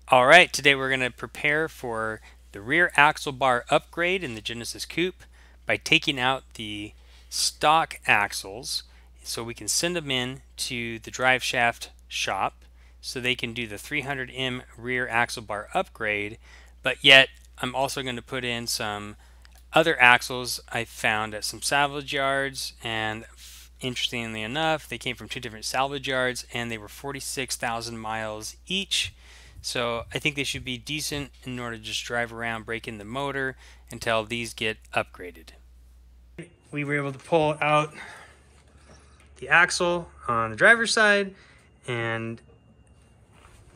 All right, today we're going to prepare for the rear axle bar upgrade in the Genesis Coupe by taking out the stock axles so we can send them in to the drive shaft shop so they can do the 300M rear axle bar upgrade, but yet I'm also going to put in some other axles I found at some salvage yards, and interestingly enough, they came from two different salvage yards and they were 46,000 miles each. So I think they should be decent in order to just drive around, break in the motor until these get upgraded. We were able to pull out the axle on the driver's side, and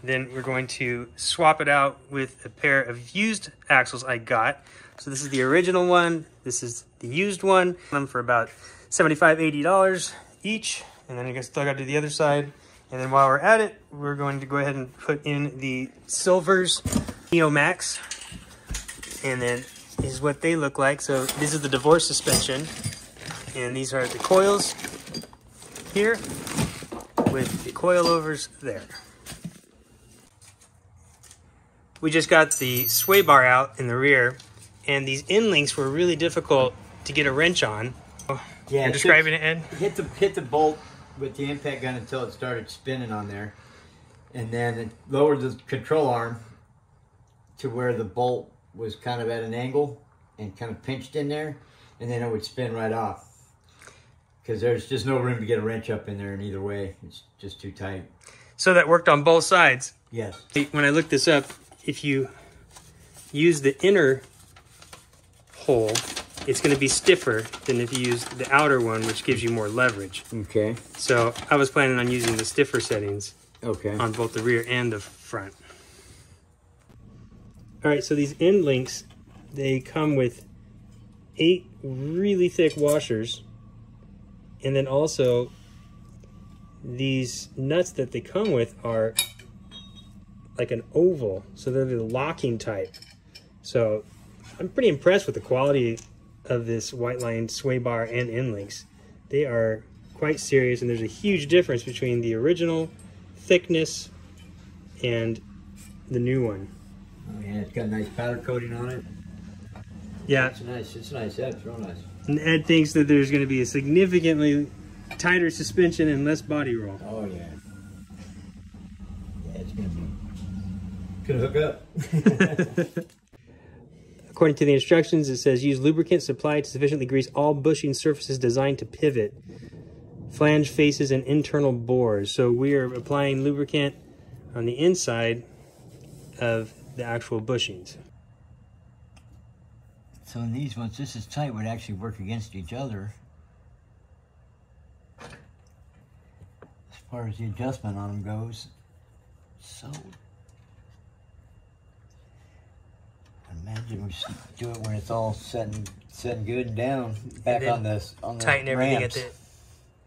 then we're going to swap it out with a pair of used axles I got. So this is the original one, this is the used one. Them for about $75–80 each, and then I guess still got to do the other side. And then while we're at it, we're going to go ahead and put in the Silvers Neomax, and then this is what they look like. So this is the divorce suspension, and these are the coils here with the coilovers there. We just got the sway bar out in the rear, and these end links were really difficult to get a wrench on. Yeah, you're describing it, Ed? Hit the bolt with the impact gun until it started spinning on there, and then it lowered the control arm to where the bolt was kind of at an angle and kind of pinched in there, and then it would spin right off because there's just no room to get a wrench up in there in either way. It's just too tight. So that worked on both sides? Yes. When I looked this up, if you use the inner hole, it's going to be stiffer than if you use the outer one, which gives you more leverage. Okay. So I was planning on using the stiffer settings on both the rear and the front. All right, so these end links, they come with 8 really thick washers, and then also these nuts that they come with are like an oval, so they're the locking type. So I'm pretty impressed with the quality of this Whiteline sway bar and end links. They are quite serious, and there's a huge difference between the original thickness and the new one. Oh yeah, it's got a nice powder coating on it. Yeah, it's nice. It's nice. Yeah, it's real nice. And Ed thinks that there's going to be a significantly tighter suspension and less body roll. Oh yeah. Yeah, it's gonna hook up. According to the instructions, it says use lubricant supplied to sufficiently grease all bushing surfaces designed to pivot, flange faces, and internal bores. So we are applying lubricant on the inside of the actual bushings. So in these ones, this is tight, would actually work against each other as far as the adjustment on them goes. So imagine we do it when it's all set and good and down back on the tighten everything ramps. at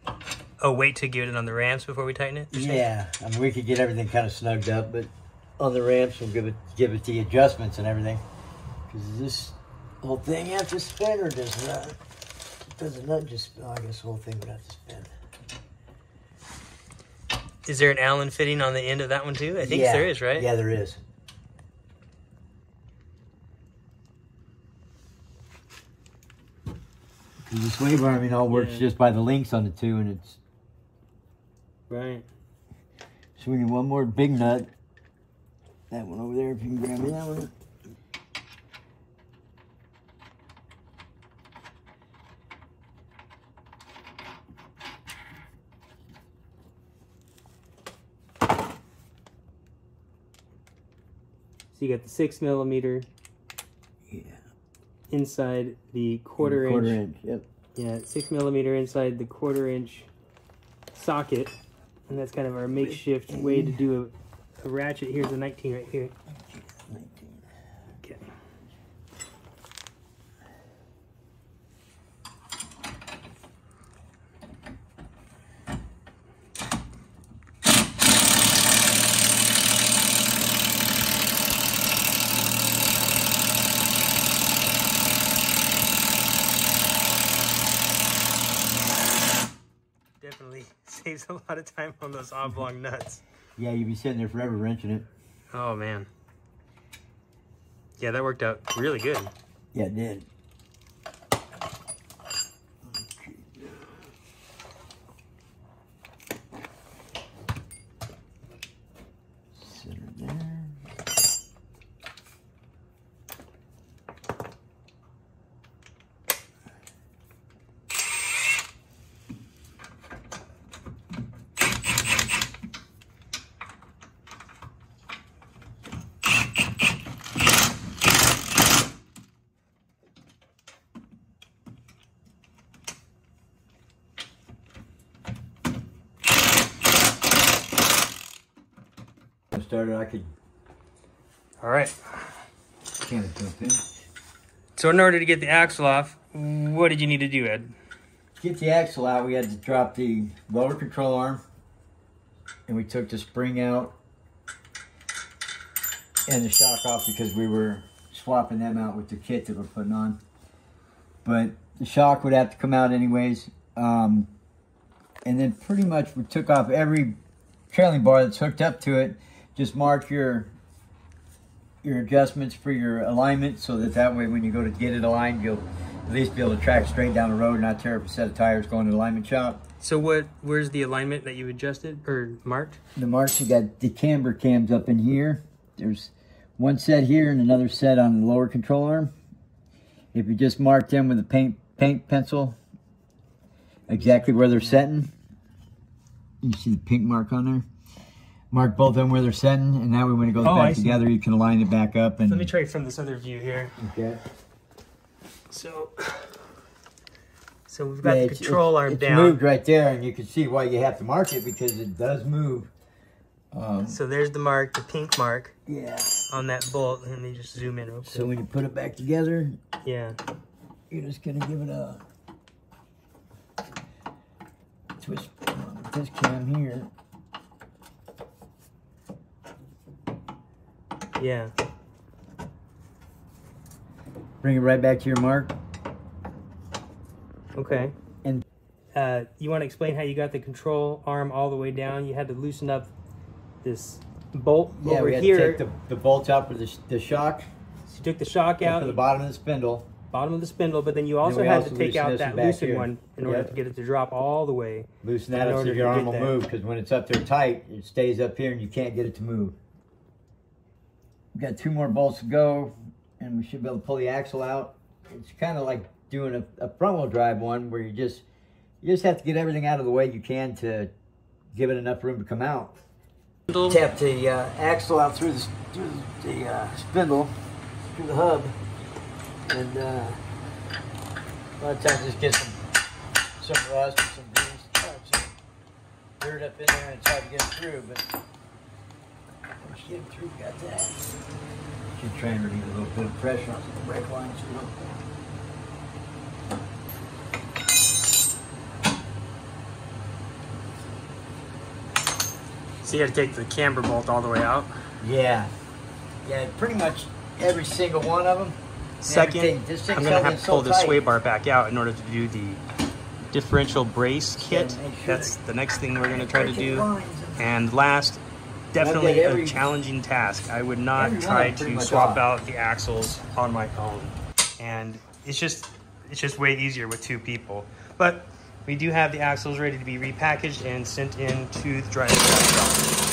the. Oh, wait to get it on the ramps before we tighten it? Yeah, I mean we could get everything kind of snugged up, but on the ramps we'll give it the adjustments and everything. Because this whole thing have to spin, or does not? Does it not just? Oh, I guess the whole thing would have to spin. Is there an Allen fitting on the end of that one too? I think there is, right? Yeah, there is. The sway bar, I mean, all works just by the links on the two, and it's right. So we need one more big nut. That one over there, if you can grab me that one. So you got the 6mm. Yeah. Inside the quarter inch. Yep. Yeah, 6mm inside the 1/4 inch socket, and that's kind of our makeshift way to do a ratchet. Here's the 19 right here. 19. Okay. Definitely saves a lot of time on those oblong nuts. Yeah, you'd be sitting there forever wrenching it. Oh man. Yeah, that worked out really good. Yeah, it did. Center there. Started, I could All right. kind of jump in. So in order to get the axle off, what did you need to do, Ed? To get the axle out, we had to drop the lower control arm, and we took the spring out and the shock off because we were swapping them out with the kit that we're putting on. But the shock would have to come out anyways. And then pretty much we took off every trailing bar that's hooked up to it. Just mark your adjustments for your alignment so that way when you go to get it aligned, you'll at least be able to track straight down the road and not tear up a set of tires going to the alignment shop. So where's the alignment that you adjusted or marked? The marks, you got the camber cams up in here. There's one set here and another set on the lower control arm. If you just mark them with a paint pencil, exactly where they're setting, you see the pink mark on there. Mark both of them where they're setting, and that way when it goes back together, you can align it back up. And let me try it from this other view here. Okay. So we've got the control arm down. It's moved right there, and you can see why you have to mark it because it does move. So there's the mark, the pink mark. Yeah. On that bolt. Let me just zoom in real quick. So when you put it back together, yeah, you're just gonna give it a twist on this cam here. Yeah. Bring it right back to your mark. Okay. And you want to explain how you got the control arm all the way down? You had to loosen up this bolt over we had here. to take the bolts out for the shock. So you took the shock out. For the bottom of the spindle. Bottom of the spindle, but then you also had to take out that loosened one in order to get it to drop all the way. Loosen that up so your arm will move, because when it's up there tight, it stays up here and you can't get it to move. We've got 2 more bolts to go, and we should be able to pull the axle out. It's kind of like doing a front-wheel drive one where you just have to get everything out of the way you can to give it enough room to come out. Tap the axle out through the spindle, through the hub, and a lot of times just get some rust or some grease, some dirt up in there, and it's hard to get it through, but once you get it through, you got that. Should try and relieve a little bit of pressure on the brake lines. So you had to take the camber bolt all the way out? Yeah. Yeah, pretty much every single one of them. Second, I'm going to have to pull this sway bar back out in order to do the differential brace kit. That's the next thing we're going to try to do. And last, definitely a challenging task. I would not try to swap out the axles on my own. And it's just way easier with 2 people. But we do have the axles ready to be repackaged and sent in to the driver shop.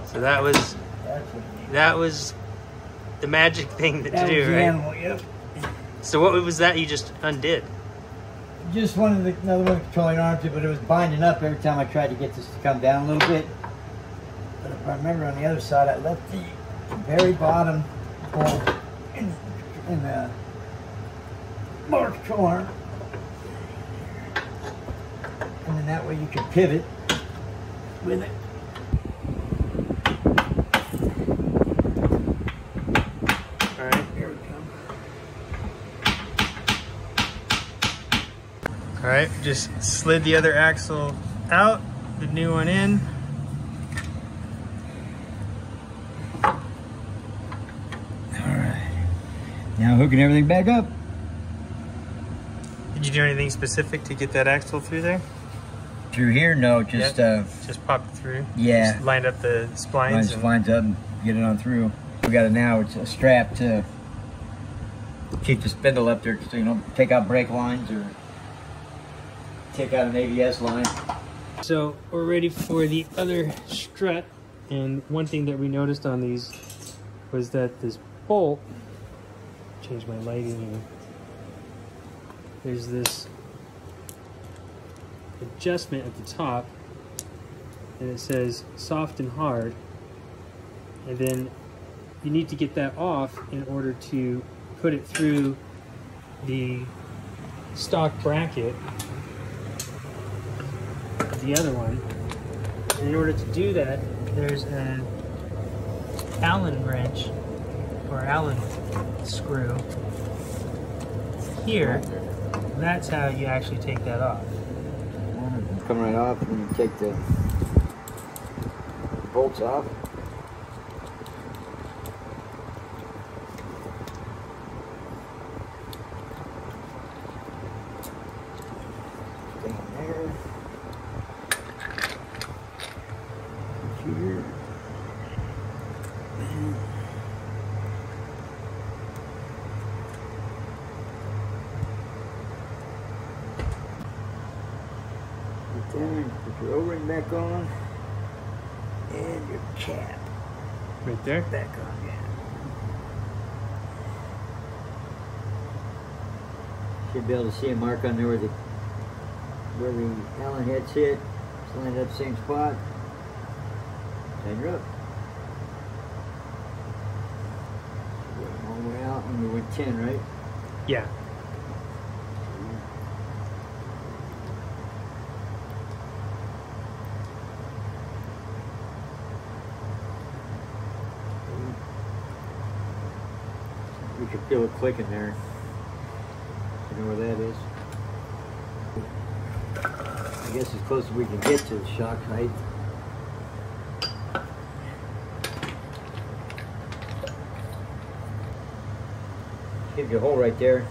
So that was the magic thing to do, right? Animal, yep. So what was that you just undid? Just another one of the controlling arms, but it was binding up every time I tried to get this to come down a little bit. But if I remember on the other side, I left the very bottom bolt in the motor control arm. And then that way you can pivot with it. All right, right, just slid the other axle out, the new one in. All right. Now hooking everything back up. Did you do anything specific to get that axle through there? Through here? No, just just popped it through. Yeah. Just lined up the splines. Line the splines up and get it on through. We got it now. It's a strap to keep the spindle up there, so you don't take out brake lines or take out an ABS line. So we're ready for the other strut, and one thing that we noticed on these was that this bolt, change my lighting here, there's this adjustment at the top, and it says soft and hard, and then you need to get that off in order to put it through the stock bracket, the other one. And in order to do that, there's an Allen wrench or Allen screw here. That's how you actually take that off. Come right off, and then you take the bolts off. Down there. Here. There, put your O-ring back on, and your cap Right there? back on, yeah. Should be able to see a mark on there where the Allen heads hit. It's lined up same spot. Tighten her up. All the way out when we went 10, right? Yeah. You can feel it clicking there. You know where that is? I guess as close as we can get to the shock height. Give you a hole right there.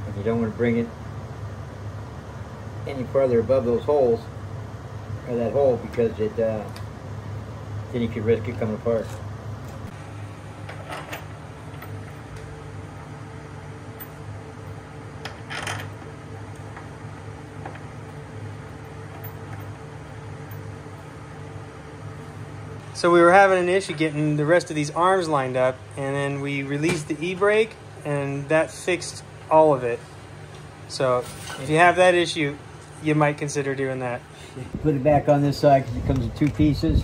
And you don't want to bring it any farther above those holes, or that hole, because it then you could risk it coming apart. So we were having an issue getting the rest of these arms lined up, and then we released the e-brake, and that fixed all of it. So if you have that issue, you might consider doing that. Put it back on this side because it comes in two pieces,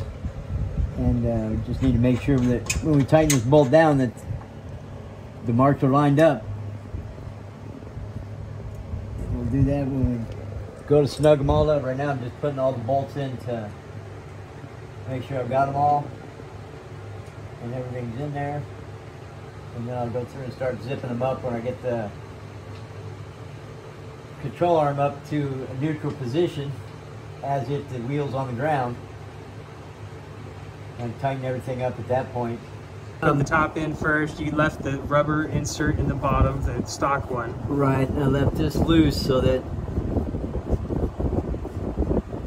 and we just need to make sure that when we tighten this bolt down that the marks are lined up. And we'll do that when we go to snug them all up. Right now I'm just putting all the bolts in to make sure I've got them all and everything's in there, and then I'll go through and start zipping them up when I get the control arm up to a neutral position as if the wheel's on the ground, and tighten everything up at that point. On the top end first, you left the rubber insert in the bottom, the stock one. Right, and I left this loose so that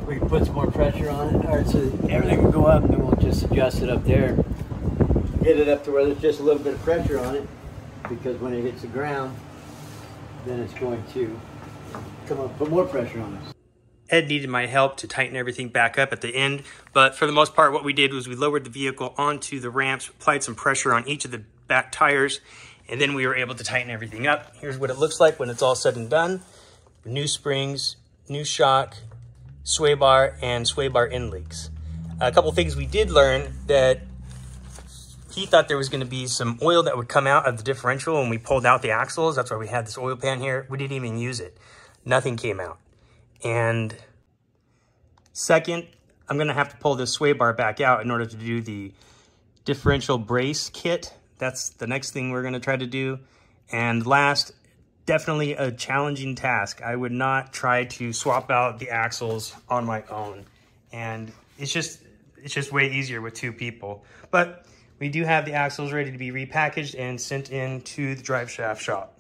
we can put some more pressure on it, or so everything will go up, and then we'll just adjust it up there. Get it up to where there's just a little bit of pressure on it, because when it hits the ground, then it's going to come up, put more pressure on us. Ed needed my help to tighten everything back up at the end, but for the most part what we did was we lowered the vehicle onto the ramps, applied some pressure on each of the back tires, and then we were able to tighten everything up. Here's what it looks like when it's all said and done. New springs, new shock, sway bar, and sway bar end leaks. A couple things we did learn: that he thought there was going to be some oil that would come out of the differential when we pulled out the axles. That's why we had this oil pan here. We didn't even use it. Nothing came out. And second, I'm going to have to pull this sway bar back out in order to do the differential brace kit. That's the next thing we're going to try to do. And last, definitely a challenging task. I would not try to swap out the axles on my own. And it's just way easier with 2 people. But we do have the axles ready to be repackaged and sent in to the drive shaft shop.